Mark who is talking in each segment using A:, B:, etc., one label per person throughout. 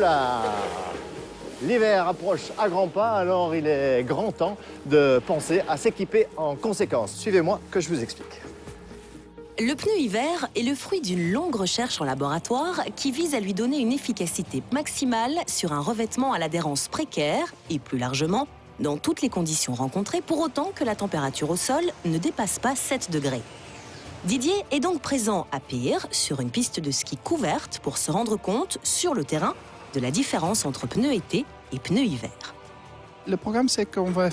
A: Oula! L'hiver approche à grands pas, alors il est grand temps de penser à s'équiper en conséquence. Suivez-moi que je vous explique.
B: Le pneu hiver est le fruit d'une longue recherche en laboratoire qui vise à lui donner une efficacité maximale sur un revêtement à l'adhérence précaire et plus largement dans toutes les conditions rencontrées pour autant que la température au sol ne dépasse pas 7 degrés. Didier est donc présent à Peer sur une piste de ski couverte pour se rendre compte sur le terrain de la différence entre pneus été et pneus hiver.
C: Le programme, c'est qu'on va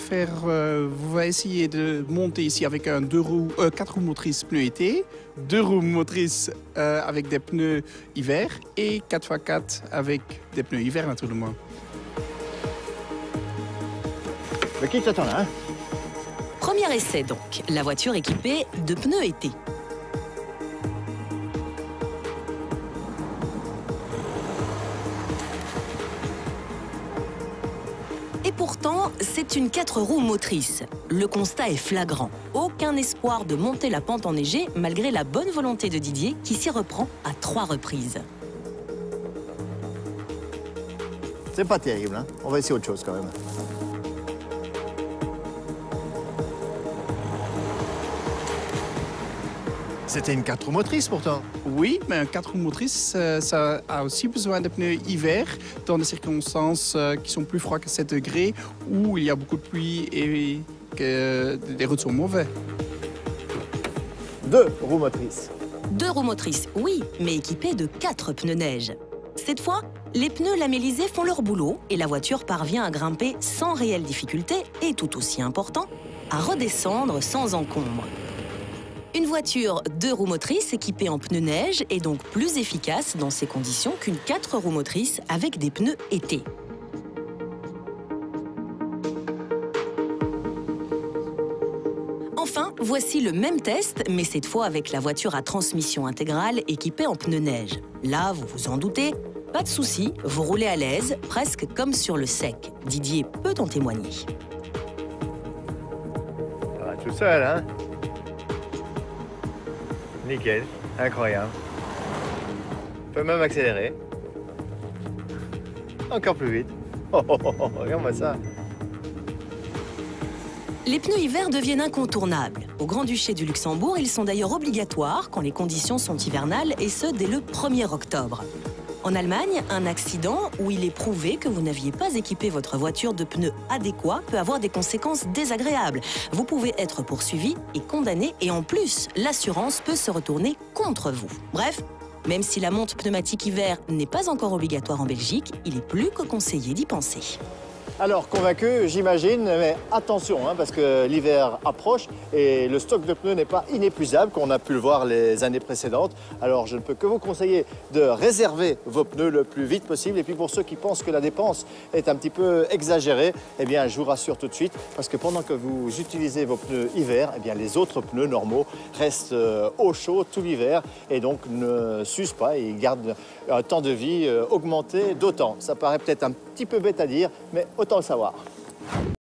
C: essayer de monter ici avec un 4 roues motrices pneus été, 2 roues motrices avec des pneus hiver et 4x4 avec des pneus hiver naturellement.
A: Mais qui t'attend là, hein?
B: Premier essai donc, la voiture équipée de pneus été. Et pourtant, c'est une 4 roues motrices. Le constat est flagrant. Aucun espoir de monter la pente enneigée malgré la bonne volonté de Didier qui s'y reprend à 3 reprises.
A: C'est pas terrible, hein? On va essayer autre chose quand même. C'était une 4 roues motrices pourtant.
C: Oui, mais un 4 roues motrices, ça a aussi besoin de pneus hiver dans des circonstances qui sont plus froides que 7 degrés, où il y a beaucoup de pluie et que les routes sont mauvaises.
A: 2 roues motrices.
B: 2 roues motrices, oui, mais équipées de 4 pneus neige. Cette fois, les pneus lamellisés font leur boulot et la voiture parvient à grimper sans réelle difficulté et, tout aussi important, à redescendre sans encombre. Une voiture 2 roues motrices équipée en pneus neige est donc plus efficace dans ces conditions qu'une 4 roues motrices avec des pneus été. Enfin, voici le même test, mais cette fois avec la voiture à transmission intégrale équipée en pneus neige. Là, vous vous en doutez, pas de souci, vous roulez à l'aise, presque comme sur le sec. Didier peut en témoigner.
A: Ça va tout seul, hein? Nickel, incroyable. On peut même accélérer. Encore plus vite. Regarde-moi ça.
B: Les pneus hiver deviennent incontournables. Au Grand-Duché du Luxembourg, ils sont d'ailleurs obligatoires quand les conditions sont hivernales, et ce, dès le 1er octobre. En Allemagne, un accident où il est prouvé que vous n'aviez pas équipé votre voiture de pneus adéquats peut avoir des conséquences désagréables. Vous pouvez être poursuivi et condamné, et en plus, l'assurance peut se retourner contre vous. Bref, même si la monte pneumatique hiver n'est pas encore obligatoire en Belgique, il est plus que conseillé d'y penser.
A: Alors, convaincu, j'imagine, mais attention, hein, parce que l'hiver approche et le stock de pneus n'est pas inépuisable, comme on a pu le voir les années précédentes. Alors, je ne peux que vous conseiller de réserver vos pneus le plus vite possible. Et puis, pour ceux qui pensent que la dépense est un petit peu exagérée, eh bien, je vous rassure tout de suite, parce que pendant que vous utilisez vos pneus hiver, eh bien, les autres pneus normaux restent au chaud tout l'hiver et donc ne s'usent pas et ils gardent un temps de vie augmenté d'autant. Ça paraît peut-être un petit peu bête à dire, mais autant le savoir.